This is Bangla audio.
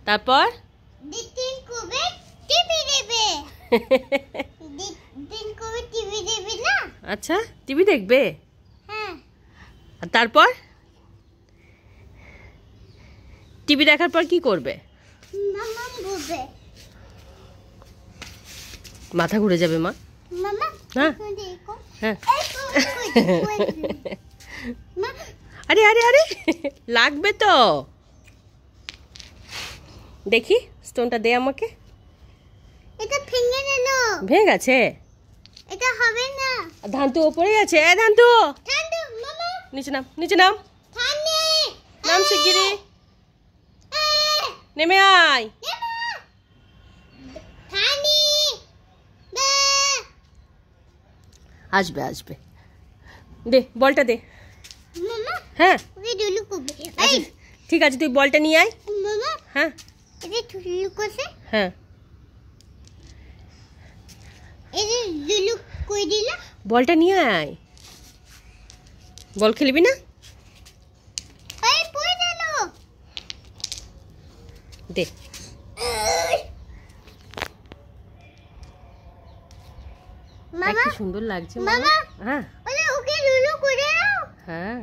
তারপর আচ্ছা টিভি দেখবে আর তারপর টিভি দেখার পর কি করবে? মাথা ঘুরে যাবে মা। হ্যাঁ হ্যাঁ আরে আরে আরে লাগবে তো। দেখি স্টোনটা দে আমাকে। এটা ভেঙে গেল। ভেঙে গেছে? এটা হবে না। ধান্তু উপরে গেছে। ধান্তু ধান্তু মামা নিচে নাম, নিচে নাম। থানে নাম শিগগিরি। নেমে আয়। থানি আসবে আসবে। দে বলটা দে। মামা হ্যাঁ ওই দুলু করবে। এই ঠিক আছে তুই বলটা নিয়ে আয়। মামা হ্যাঁ এটা দুলু করছে। হ্যাঁ এই যে দুলু কই দিলা? বলটা নিয়ে আয়। বল খেলবি না? এই পড়ে গেল। দে। মামা কি সুন্দর লাগছে মামা হ্যাঁ ওকে দুলু করে দাও। হ্যাঁ